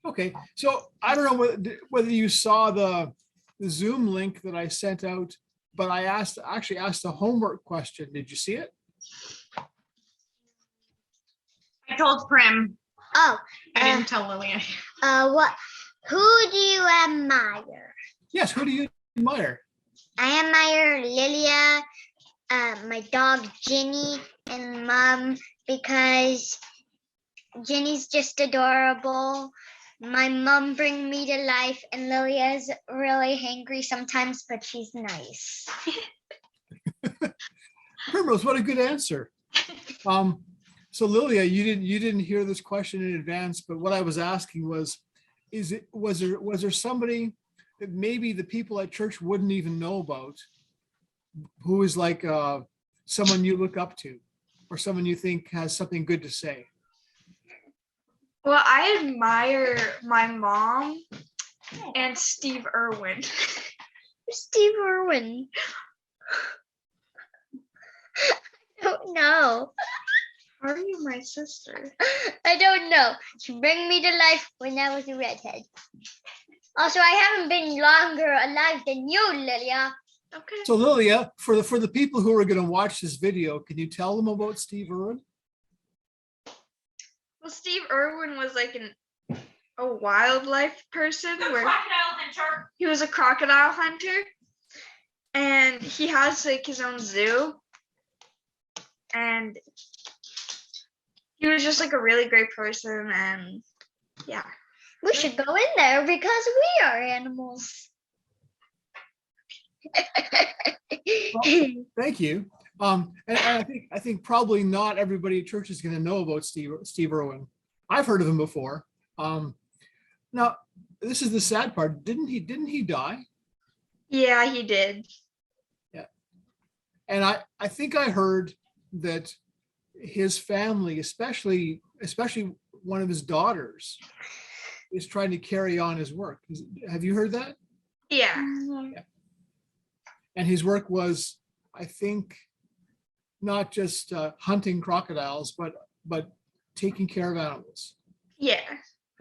Okay, so I don't know whether you saw the Zoom link that I sent out, but I actually asked a homework question. Did you see it? I told Prim. Oh, I didn't tell Lilia. who do you admire? Yes, who do you admire? I admire Lilia, my dog Ginny, and Mom because Ginny's just adorable. My mom brings me to life, and Lilia's really hangry sometimes, but she's nice. Primrose, what a good answer. So Lilia, you didn't hear this question in advance, but what I was asking was there somebody that maybe the people at church wouldn't even know about, who is like someone you look up to, or someone you think has something good to say? Well, I admire my mom and Steve Irwin. Steve Irwin. I don't know. How are you my sister? I don't know. She brought me to life when I was a redhead. Also, I haven't been longer alive than you, Lilia. Okay. So Lilia, for the people who are going to watch this video, can you tell them about Steve Irwin? Well, Steve Irwin was like a wildlife person where Crocodile hunter. he was a crocodile hunter, and he has like his own zoo, and he was just like a really great person, and yeah. We should go in there because we are animals. Well, thank you. And I think probably not everybody at church is going to know about Steve Irwin. I've heard of him before. Now, this is the sad part. Didn't he die? Yeah, he did. Yeah. And I think I heard that his family, especially one of his daughters, is trying to carry on his work. Have you heard that? Yeah. And his work was, I think, not just hunting crocodiles, but taking care of animals. Yeah.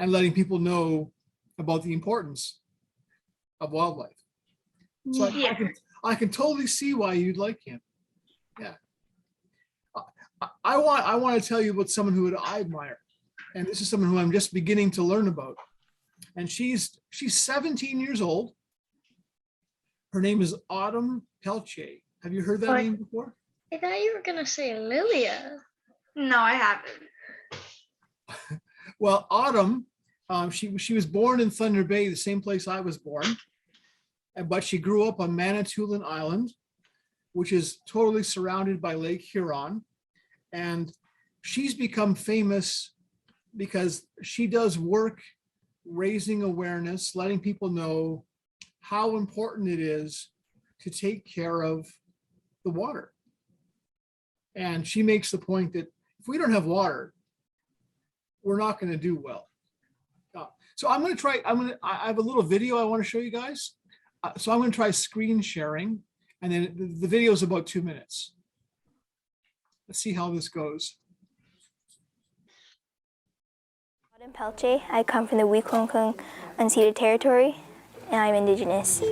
And letting people know about the importance of wildlife. So Yeah. I can totally see why you'd like him. Yeah. I want to tell you about someone who I admire. And this is someone who I'm just beginning to learn about. And she's 17 years old. Her name is Autumn Peltier. Have you heard that name before? I thought you were going to say Lilia. No, I haven't. Well, Autumn, she was born in Thunder Bay, the same place I was born. But she grew up on Manitoulin Island, which is totally surrounded by Lake Huron. And she's become famous because she does work raising awareness, letting people know how important it is to take care of the water. And she makes the point that if we don't have water, we're not going to do well. So I'm going to try, I have a little video I want to show you guys. So I'm going to try screen sharing, and then the video is about 2 minutes. Let's see how this goes. Autumn Peltier. I come from the Wiklungkung unceded territory, and I'm Indigenous.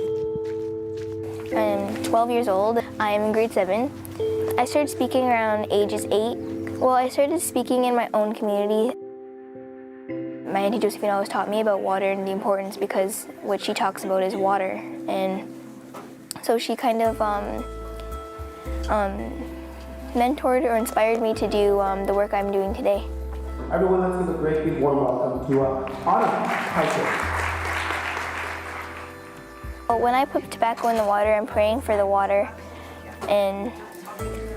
I'm 12 years old. I am in grade 7. I started speaking around ages 8. Well, I started speaking in my own community. My Auntie Josephine always taught me about water and the importance because what she talks about is water. And so she kind of mentored or inspired me to do the work I'm doing today. Everyone, let's give a great big warm welcome to Autumn Peltier. Well, when I put tobacco in the water, I'm praying for the water, and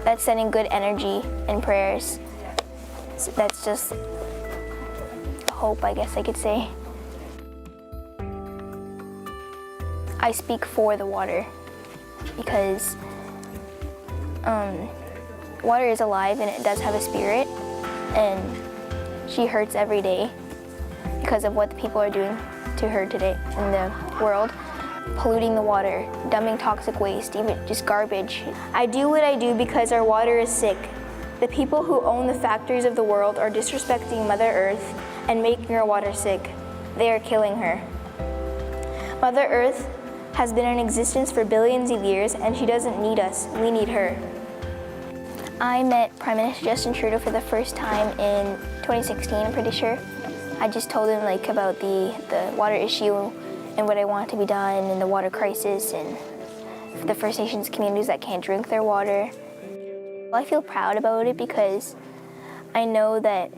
that's sending good energy and prayers. So that's just hope, I guess I could say. I speak for the water because water is alive and it does have a spirit, and she hurts every day because of what the people are doing to her today in the world. Polluting the water, dumping toxic waste, even just garbage. I do what I do because our water is sick. The people who own the factories of the world are disrespecting Mother Earth and making our water sick. They are killing her. Mother Earth has been in existence for billions of years, and she doesn't need us. We need her. I met Prime Minister Justin Trudeau for the first time in 2016, I'm pretty sure. I just told him like about the water issue and what I want to be done and the water crisis and the First Nations communities that can't drink their water. I feel proud about it because I know that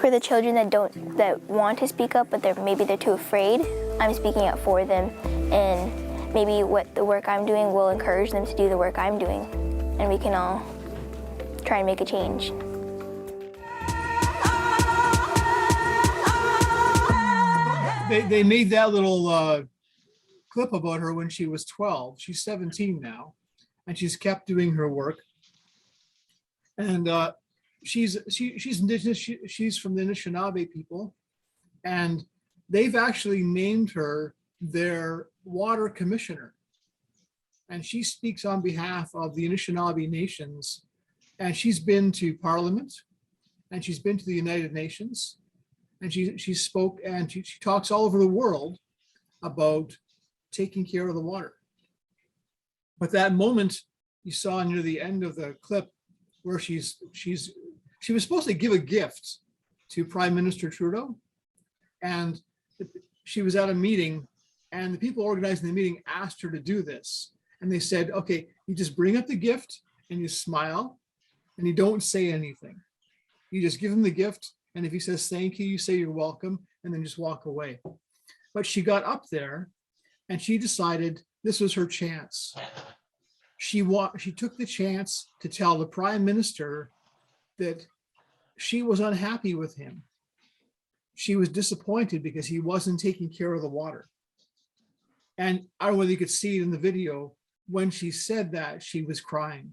for the children that want to speak up, but maybe they're too afraid, I'm speaking up for them, and maybe what the work I'm doing will encourage them to do the work I'm doing, and we can all try and make a change. They made that little clip about her when she was 12. She's 17 now, and she's kept doing her work. And she's Indigenous. She's from the Anishinaabe people, and they've actually named her their water commissioner. And she speaks on behalf of the Anishinaabe nations. And she's been to Parliament, and she's been to the United Nations, and she spoke and she talks all over the world about taking care of the water. But that moment you saw near the end of the clip where she was supposed to give a gift to Prime Minister Trudeau, and she was at a meeting, and the people organizing the meeting asked her to do this. And they said, okay, you just bring up the gift and you smile and you don't say anything. You just give him the gift. And if he says, thank you, you say you're welcome, and then just walk away. But she got up there and she decided this was her chance. She took the chance to tell the Prime Minister that she was unhappy with him. She was disappointed because he wasn't taking care of the water. And I don't know whether you could see it in the video, when she said that, she was crying.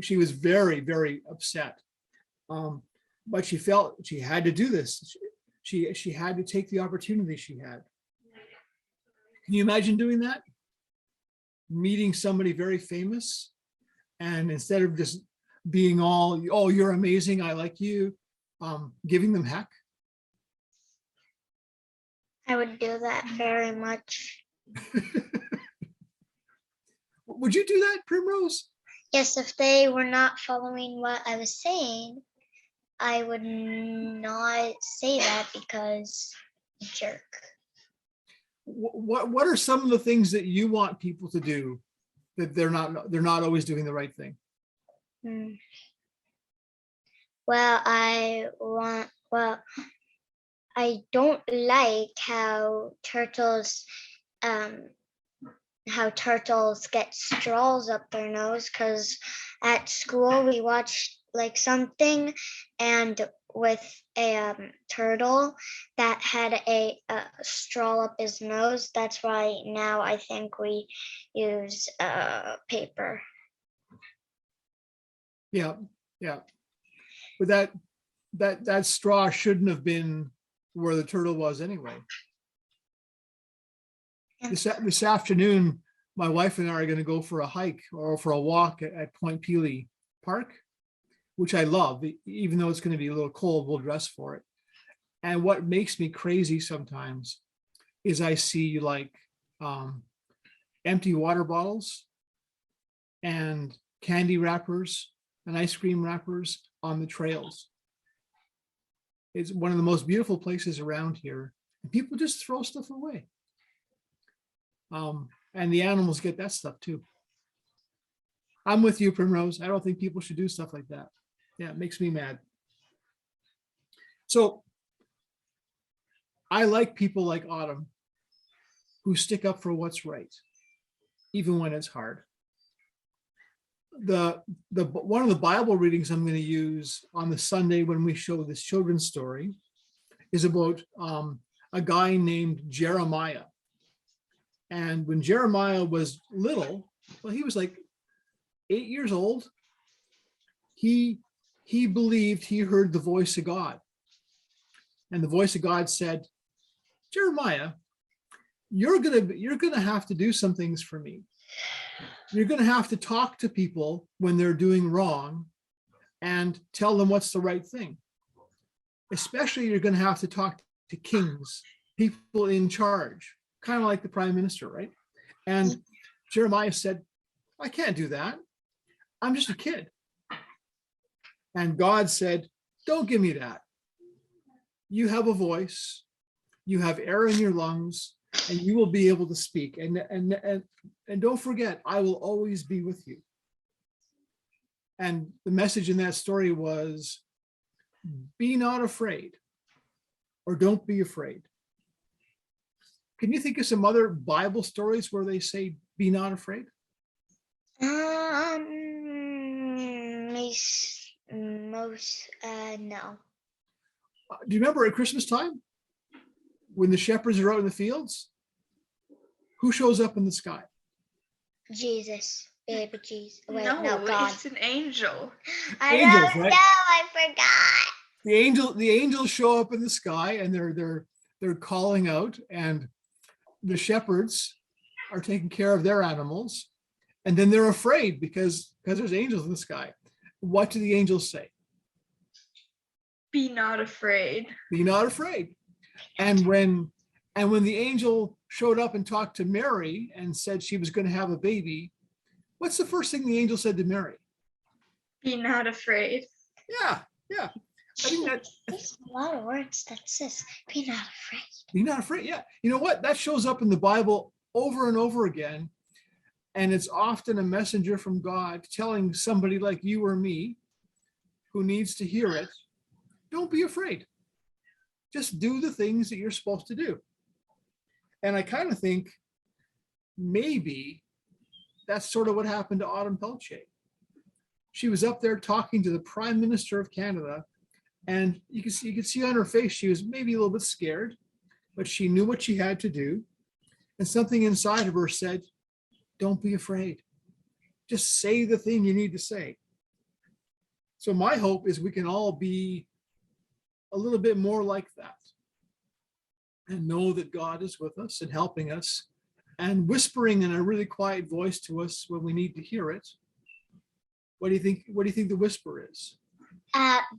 She was very, very upset. But she felt she had to do this. She had to take the opportunity she had. Can you imagine doing that? Meeting somebody very famous, and instead of just being all, oh, you're amazing, I like you, giving them heck. I would do that very much. Would you do that, Primrose? Yes, if they were not following what I was saying, I would not say that because jerk. What are some of the things that you want people to do that they're not always doing the right thing? Well, I don't like how turtles get straws up their nose, because at school we watched like something, and with a turtle that had a straw up his nose. That's why now I think we use paper. Yeah. But that straw shouldn't have been where the turtle was anyway. This afternoon, my wife and I are going to go for a hike or for a walk at Point Pelee Park, which I love. Even though it's going to be a little cold, we'll dress for it. And what makes me crazy sometimes is I see like empty water bottles and candy wrappers and ice cream wrappers on the trails. It's one of the most beautiful places around here. And people just throw stuff away. And the animals get that stuff too. I'm with you, Primrose. I don't think people should do stuff like that. Yeah, it makes me mad. So I like people like Autumn who stick up for what's right, even when it's hard. One of the Bible readings I'm going to use on the Sunday when we show this children's story is about a guy named Jeremiah. And when Jeremiah was little, well, he was like 8 years old, he believed he heard the voice of God. And the voice of God said, Jeremiah, you're gonna have to do some things for me. You're gonna have to talk to people when they're doing wrong and tell them what's the right thing. Especially you're gonna have to talk to kings, people in charge, kind of like the prime minister, right? And Jeremiah said, I can't do that. I'm just a kid. And God said, don't give me that. You have a voice, you have air in your lungs, and you will be able to speak. And don't forget, I will always be with you. And the message in that story was, be not afraid, or don't be afraid. Can you think of some other Bible stories where they say, be not afraid? No. Do you remember at Christmas time when the shepherds are out in the fields? Who shows up in the sky? Jesus, baby Jesus. Wait, no, no, God. it's an angel. I Angels, don't right? know. I forgot. The angels show up in the sky, and they're calling out, and the shepherds are taking care of their animals, and then they're afraid because there's angels in the sky. What do the angels say? Be not afraid. Be not afraid. And when the angel showed up and talked to Mary and said she was going to have a baby, what's the first thing the angel said to Mary? Be not afraid. Yeah. I think There's a lot of words that says, be not afraid. be not afraid. Yeah. You know what? That shows up in the Bible over and over again. And it's often a messenger from God telling somebody like you or me who needs to hear it, don't be afraid. Just do the things that you're supposed to do. And I kind of think maybe that's sort of what happened to Autumn Peltier. She was up there talking to the Prime Minister of Canada, and you could see on her face she was maybe a little bit scared, but she knew what she had to do. And something inside of her said, don't be afraid. Just say the thing you need to say. So my hope is we can all be a little bit more like that and know that God is with us and helping us and whispering in a really quiet voice to us when we need to hear it. What do you think? What do you think the whisper is?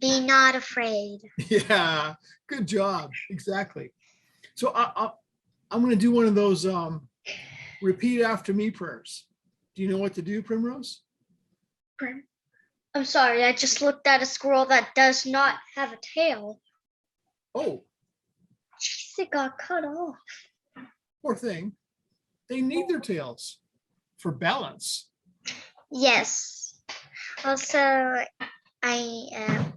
Be not afraid. Yeah, good job. Exactly. So I'm going to do one of those repeat after me prayers. Do you know what to do, Primrose? Prim. I'm sorry, I just looked at a squirrel that does not have a tail. Oh, Jeez, it got cut off. poor thing. They need their tails for balance. Yes. Also, I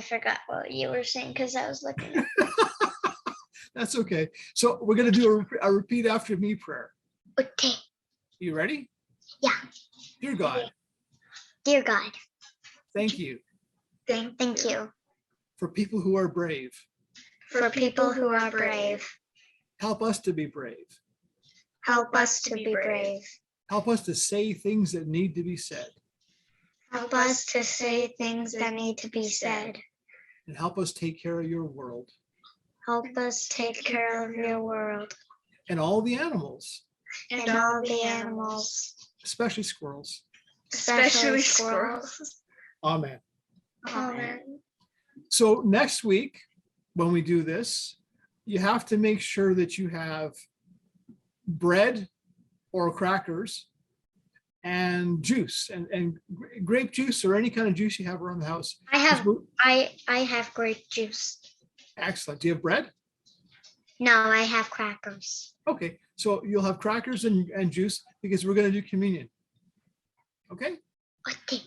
forgot what you were saying because I was looking. That's okay. So we're going to do a repeat after me prayer. Okay. You ready? Yeah. Dear God, Dear God, thank you thank you for people who are brave. for people who are brave. Help us to be brave. Help us to be brave. Help us to say things that need to be said. Help us to say things that need to be said. And help us take care of your world Help us take care of your world and all the animals, and all the animals, especially squirrels. especially squirrels. Amen. Amen. So next week, when we do this, you have to make sure that you have bread or crackers and juice and grape juice or any kind of juice you have around the house. I have grape juice. Excellent. Do you have bread? No, I have crackers. Okay, so you'll have crackers and juice because we're going to do communion. Okay, Okay.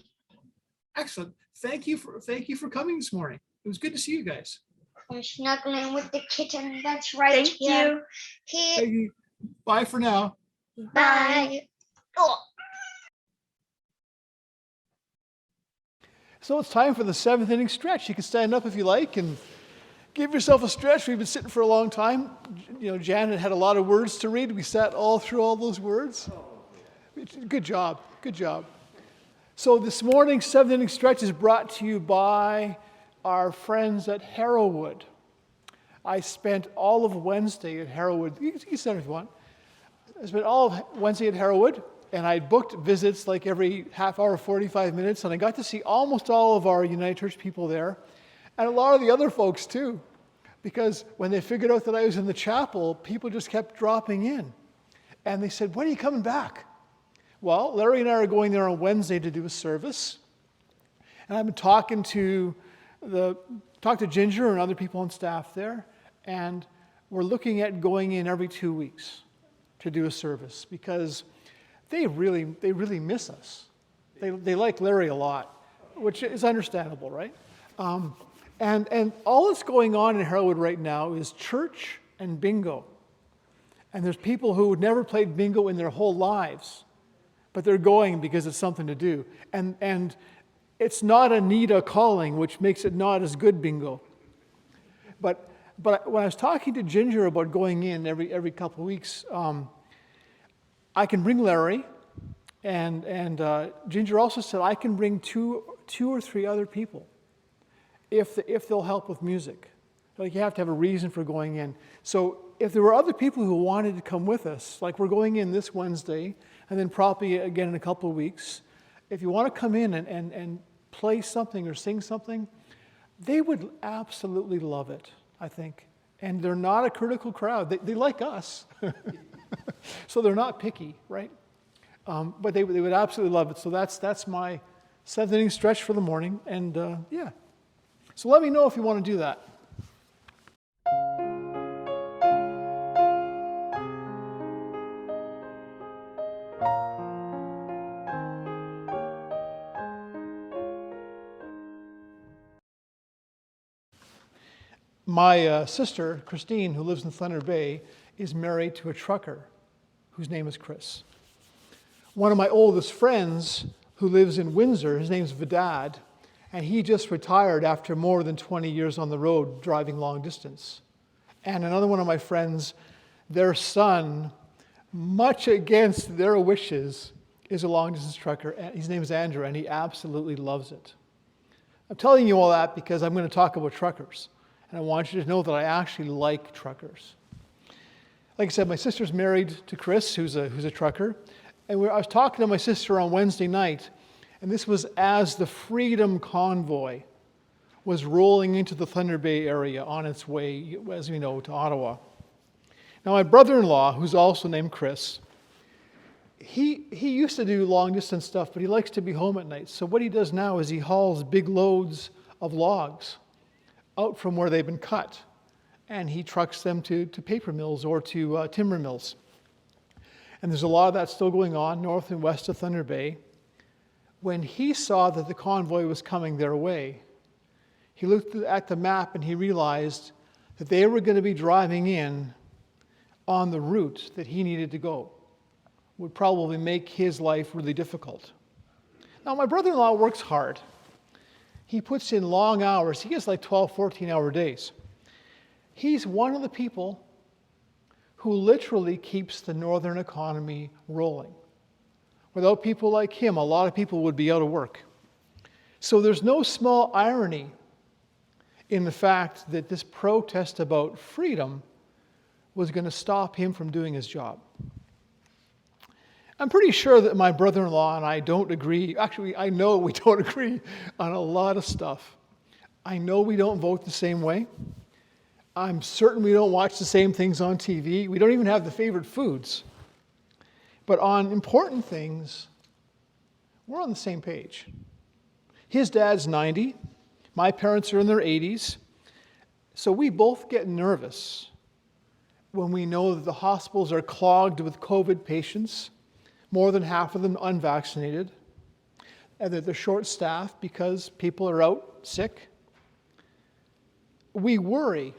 excellent. Thank you for coming this morning. It was good to see you guys. I'm snuggling with the kitten that's right Thank here. you. Here. Thank you. Bye for now. Bye. Oh. So it's time for the 7th inning stretch. You can stand up if you like and give yourself a stretch. We've been sitting for a long time. You know, Janet had a lot of words to read. We sat all through all those words. Good job. Good job. So this morning's 7th inning stretch is brought to you by our friends at Harrowwood. I spent all of Wednesday at Harrowwood. You can stand if you want. I spent all of Wednesday at Harrowwood, and I booked visits like every half hour, 45 minutes, and I got to see almost all of our United Church people there. And a lot of the other folks too, because when they figured out that I was in the chapel, people just kept dropping in. And they said, when are you coming back? Well, Larry and I are going there on Wednesday to do a service. And I've been talking to Ginger and other people on staff there, and we're looking at going in every 2 weeks to do a service because they really miss us. They like Larry a lot, which is understandable, right? And all that's going on in Harrowwood right now is church and bingo. And there's people who never played bingo in their whole lives, but they're going because it's something to do. And it's not a NIDA calling, which makes it not as good bingo. But when I was talking to Ginger about going in every couple of weeks, I can bring Larry, and Ginger also said I can bring two or three other people if they'll help with music. Like, you have to have a reason for going in. So if there were other people who wanted to come with us, like we're going in this Wednesday, and then probably again in a couple of weeks, if you want to come in and play something or sing something, they would absolutely love it, I think. And they're not a critical crowd. They like us. So they're not picky, right? But they would absolutely love it. So that's my 7th inning stretch for the morning. And yeah. So let me know if you want to do that. My sister, Christine, who lives in Thunder Bay, is married to a trucker whose name is Chris. One of my oldest friends who lives in Windsor, his name's Vidad, and he just retired after more than 20 years on the road driving long distance. And another one of my friends, their son, much against their wishes, is a long distance trucker. His name is Andrew, and he absolutely loves it. I'm telling you all that because I'm going to talk about truckers. And I want you to know that I actually like truckers. Like I said, my sister's married to Chris, who's a trucker. And I was talking to my sister on Wednesday night, and this was as the Freedom Convoy was rolling into the Thunder Bay area on its way, as we know, to Ottawa. Now, my brother-in-law, who's also named Chris, he used to do long-distance stuff, but he likes to be home at night. So what he does now is he hauls big loads of logs out from where they've been cut, and he trucks them to paper mills or to timber mills. And there's a lot of that still going on north and west of Thunder Bay. When he saw that the convoy was coming their way, he looked at the map and he realized that they were going to be driving in on the route that he needed to go. Would probably make his life really difficult. Now, my brother-in-law works hard. He puts in long hours. He gets like 12, 14-hour days. He's one of the people who literally keeps the northern economy rolling. Without people like him, a lot of people would be out of work. So there's no small irony in the fact that this protest about freedom was going to stop him from doing his job. I'm pretty sure that my brother-in-law and I don't agree. Actually, I know we don't agree on a lot of stuff. I know we don't vote the same way. I'm certain we don't watch the same things on TV. We don't even have the favorite foods. But on important things, we're on the same page. His dad's 90. My parents are in their 80s. So we both get nervous when we know that the hospitals are clogged with COVID patients, more than half of them unvaccinated, and that they're short-staffed because people are out sick. We worry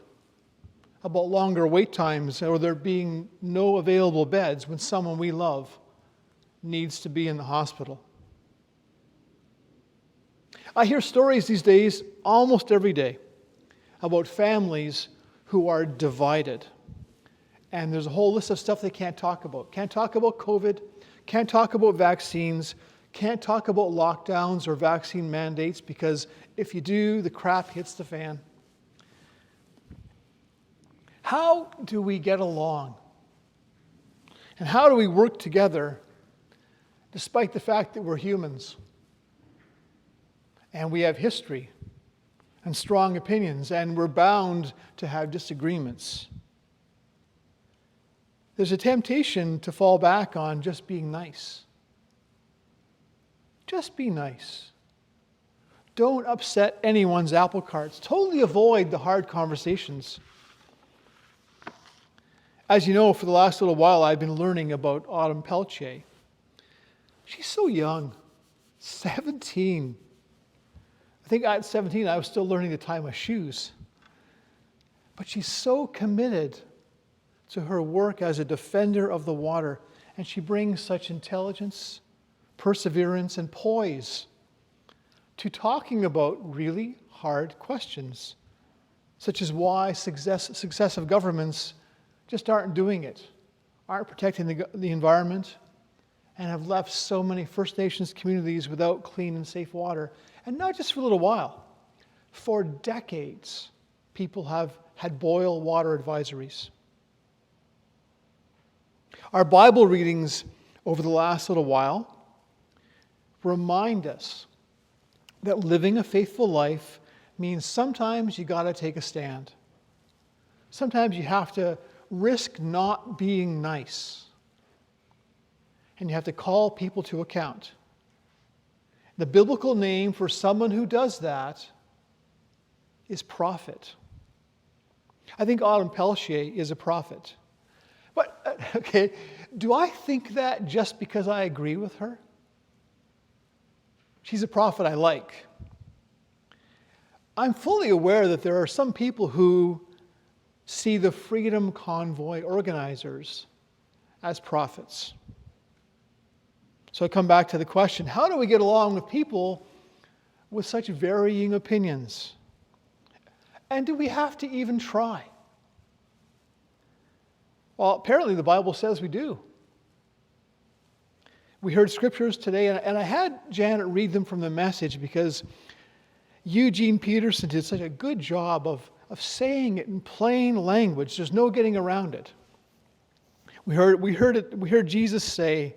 about longer wait times or there being no available beds when someone we love needs to be in the hospital. I hear stories these days almost every day about families who are divided. And there's a whole list of stuff they can't talk about. Can't talk about COVID, can't talk about vaccines, can't talk about lockdowns or vaccine mandates because if you do, the crap hits the fan. How do we get along? And how do we work together despite the fact that we're humans? And we have history. and strong opinions, and we're bound to have disagreements. There's a temptation to fall back on just being nice. Just be nice. Don't upset anyone's apple carts. Totally avoid the hard conversations. As you know, for the last little while, I've been learning about Autumn Peltier. She's so young, 17. I think at 17, I was still learning to tie my shoes. But she's so committed to her work as a defender of the water, and she brings such intelligence, perseverance, and poise to talking about really hard questions, such as why successive governments just aren't doing it, aren't protecting the environment, and have left so many First Nations communities without clean and safe water. And not just for a little while. For decades, people have had boil water advisories. Our Bible readings over the last little while remind us that living a faithful life means sometimes you got to take a stand. Sometimes you have to risk not being nice. And you have to call people to account. The biblical name for someone who does that is prophet. I think Autumn Peltier is a prophet. But, okay, do I think that just because I agree with her? She's a prophet I like. I'm fully aware that there are some people who see the Freedom Convoy organizers as prophets. So I come back to the question, how do we get along with people with such varying opinions? And do we have to even try? Well, apparently the Bible says we do. We heard scriptures today, and I had Janet read them from the Message because Eugene Peterson did such a good job of saying it in plain language. There's no getting around it. We heard Jesus say,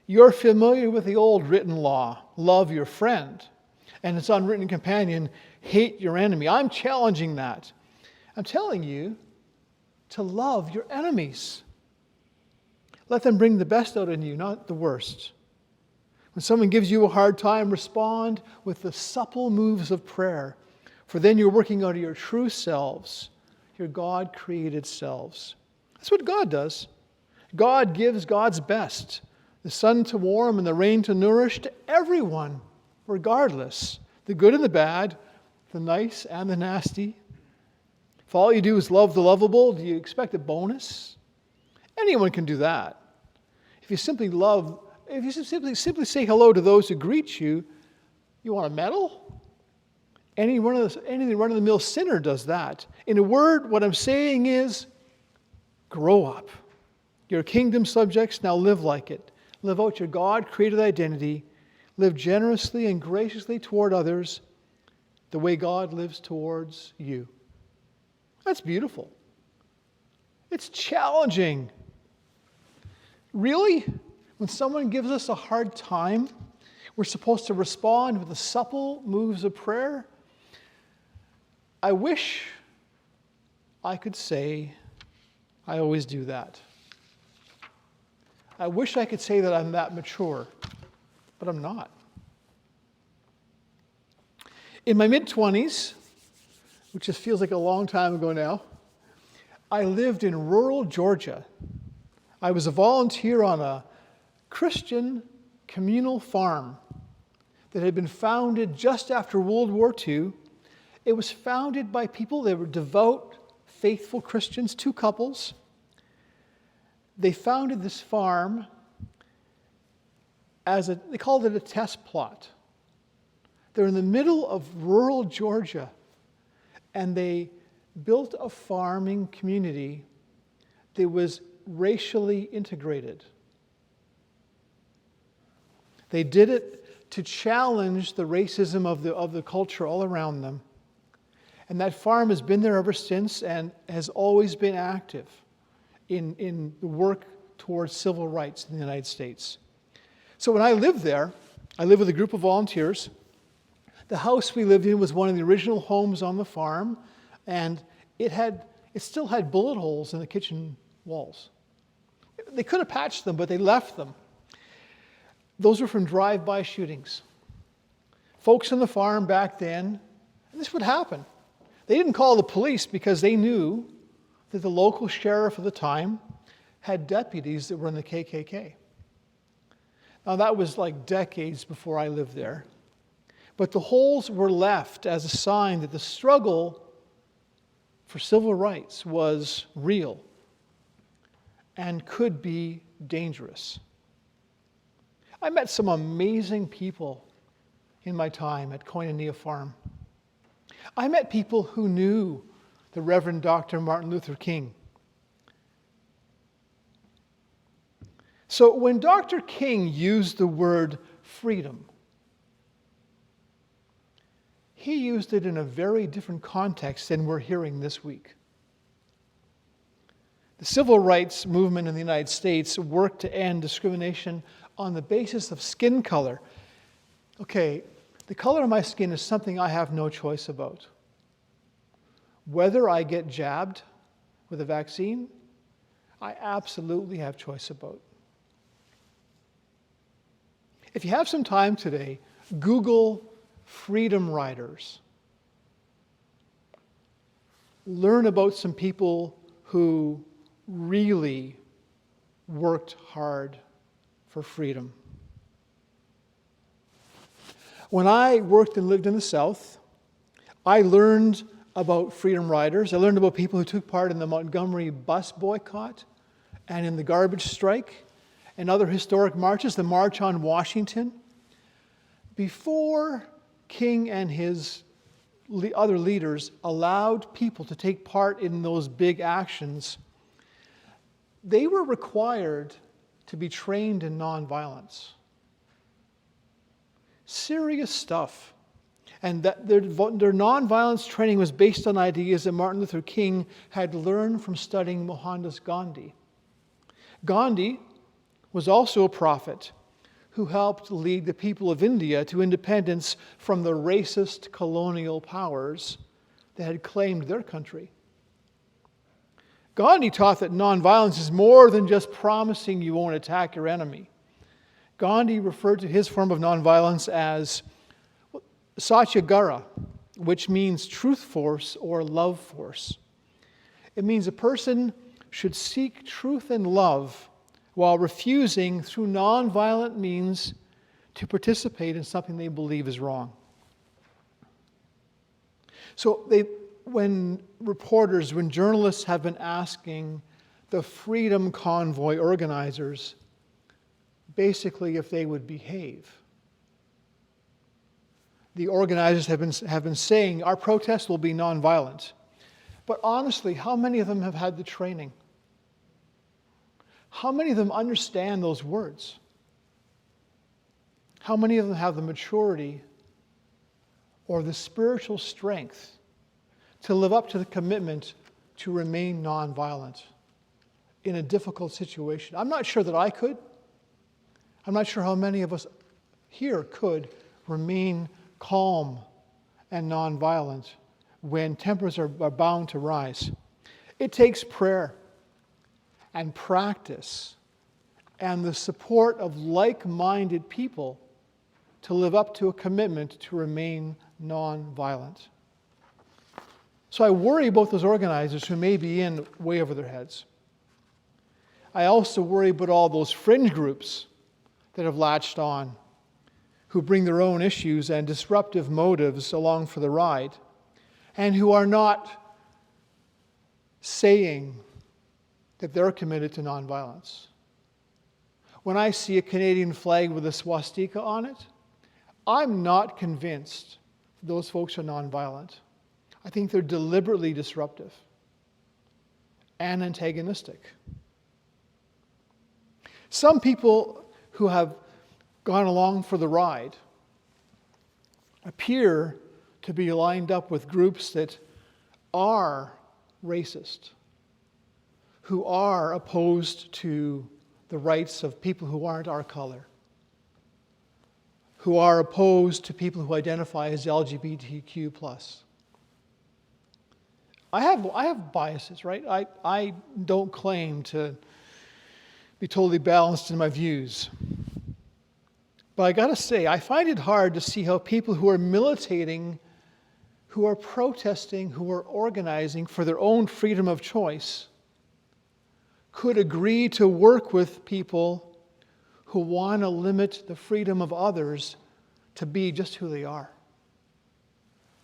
"You're familiar with the old written law, love your friend, and its unwritten companion, hate your enemy." I'm challenging that. I'm telling you to love your enemies. Let them bring the best out in you, not the worst. When someone gives you a hard time, respond with the supple moves of prayer, for then you're working out of your true selves, your God-created selves. That's what God does. God gives God's best, the sun to warm and the rain to nourish, to everyone, regardless, the good and the bad, the nice and the nasty. If all you do is love the lovable, do you expect a bonus? Anyone can do that. If you simply say hello to those who greet you, you want a medal? Any run-of-the-mill sinner does that. In a word, what I'm saying is, grow up. You're kingdom subjects, now live like it. Live out your God-created identity. Live generously and graciously toward others the way God lives towards you. That's beautiful. It's challenging. Really? When someone gives us a hard time, we're supposed to respond with the supple moves of prayer? I wish I could say I always do that. I wish I could say that I'm that mature, but I'm not. In my mid-20s, which just feels like a long time ago now, I lived in rural Georgia. I was a volunteer on a Christian communal farm that had been founded just after World War II. It was founded by people that were devout, faithful Christians, two couples. They founded this farm they called it a test plot. They're in the middle of rural Georgia, and they built a farming community that was racially integrated. They did it to challenge the racism of the culture all around them. And that farm has been there ever since and has always been active in the work towards civil rights in the United States. So when I lived there, I lived with a group of volunteers. The house we lived in was one of the original homes on the farm, and it still had bullet holes in the kitchen walls. They could have patched them, but they left them. Those were from drive-by shootings. Folks on the farm back then, and this would happen. They didn't call the police because they knew that the local sheriff at the time had deputies that were in the KKK. Now that was like decades before I lived there. But the holes were left as a sign that the struggle for civil rights was real and could be dangerous. I met some amazing people in my time at Koinonia Farm. I met people who knew the Reverend Dr. Martin Luther King. So when Dr. King used the word freedom, he used it in a very different context than we're hearing this week. The civil rights movement in the United States worked to end discrimination on the basis of skin color. Okay, the color of my skin is something I have no choice about. Whether I get jabbed with a vaccine, I absolutely have choice about. If you have some time today, Google Freedom Riders. Learn about some people who really worked hard for freedom. When I worked and lived in the South, I learned about Freedom Riders. I learned about people who took part in the Montgomery bus boycott and in the garbage strike and other historic marches, the March on Washington. Before King and his other leaders allowed people to take part in those big actions, they were required to be trained in nonviolence. Serious stuff. And that their nonviolence training was based on ideas that Martin Luther King had learned from studying Mohandas Gandhi. Gandhi was also a prophet who helped lead the people of India to independence from the racist colonial powers that had claimed their country. Gandhi taught that nonviolence is more than just promising you won't attack your enemy. Gandhi referred to his form of nonviolence as Satyagraha, which means truth force or love force. It means a person should seek truth and love while refusing through nonviolent means to participate in something they believe is wrong. So when journalists have been asking the Freedom Convoy organizers basically if they would behave, the organizers have been saying our protest will be nonviolent. But honestly, how many of them have had the training? How many of them understand those words? How many of them have the maturity or the spiritual strength to live up to the commitment to remain nonviolent in a difficult situation? I'm not sure that I could. I'm not sure how many of us here could remain calm and nonviolent when tempers are bound to rise. It takes prayer and practice and the support of like-minded people to live up to a commitment to remain nonviolent. So I worry about those organizers who may be in way over their heads. I also worry about all those fringe groups that have latched on, who bring their own issues and disruptive motives along for the ride, and who are not saying that they're committed to nonviolence. When I see a Canadian flag with a swastika on it, I'm not convinced those folks are nonviolent. I think they're deliberately disruptive and antagonistic. Some people who have gone along for the ride appear to be lined up with groups that are racist, who are opposed to the rights of people who aren't our color, who are opposed to people who identify as LGBTQ+. I have biases, right? I don't claim to be totally balanced in my views. But I got to say, I find it hard to see how people who are militating, who are protesting, who are organizing for their own freedom of choice could agree to work with people who want to limit the freedom of others to be just who they are.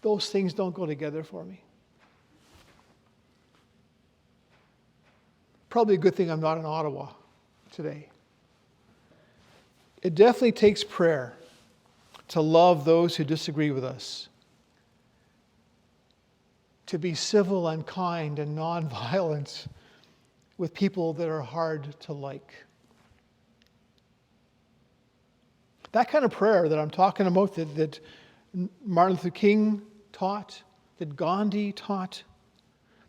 Those things don't go together for me. Probably a good thing I'm not in Ottawa today. It definitely takes prayer to love those who disagree with us, to be civil and kind and nonviolent with people that are hard to like. That kind of prayer that I'm talking about, that Martin Luther King taught, that Gandhi taught,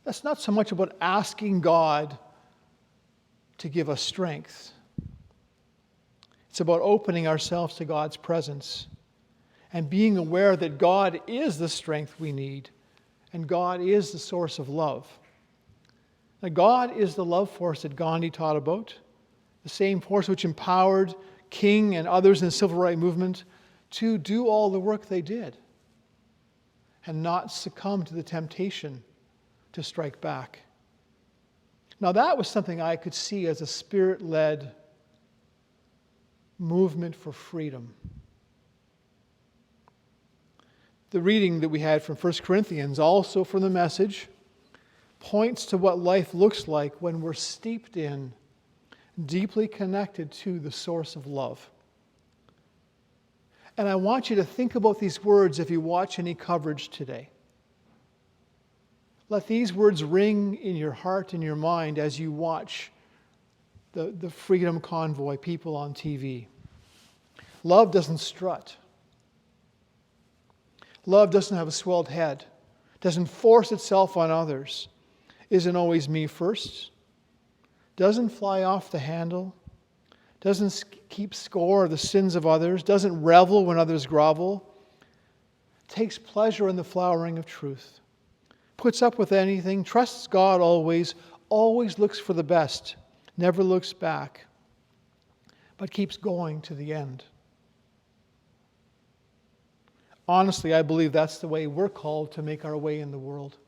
that's not so much about asking God to give us strength. It's about opening ourselves to God's presence and being aware that God is the strength we need and God is the source of love. Now, God is the love force that Gandhi taught about, the same force which empowered King and others in the civil rights movement to do all the work they did and not succumb to the temptation to strike back. Now, that was something I could see as a Spirit-led movement for freedom. The reading that we had from 1 Corinthians, also from the Message, points to what life looks like when we're steeped in, deeply connected to the source of love. And I want you to think about these words if you watch any coverage today. Let these words ring in your heart and your mind as you watch the Freedom Convoy people on TV. Love doesn't strut. Love doesn't have a swelled head, doesn't force itself on others, isn't always me first, doesn't fly off the handle, doesn't keep score of the sins of others, doesn't revel when others grovel, takes pleasure in the flowering of truth, puts up with anything, trusts God always, always looks for the best, never looks back, but keeps going to the end. Honestly, I believe that's the way we're called to make our way in the world.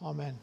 Amen.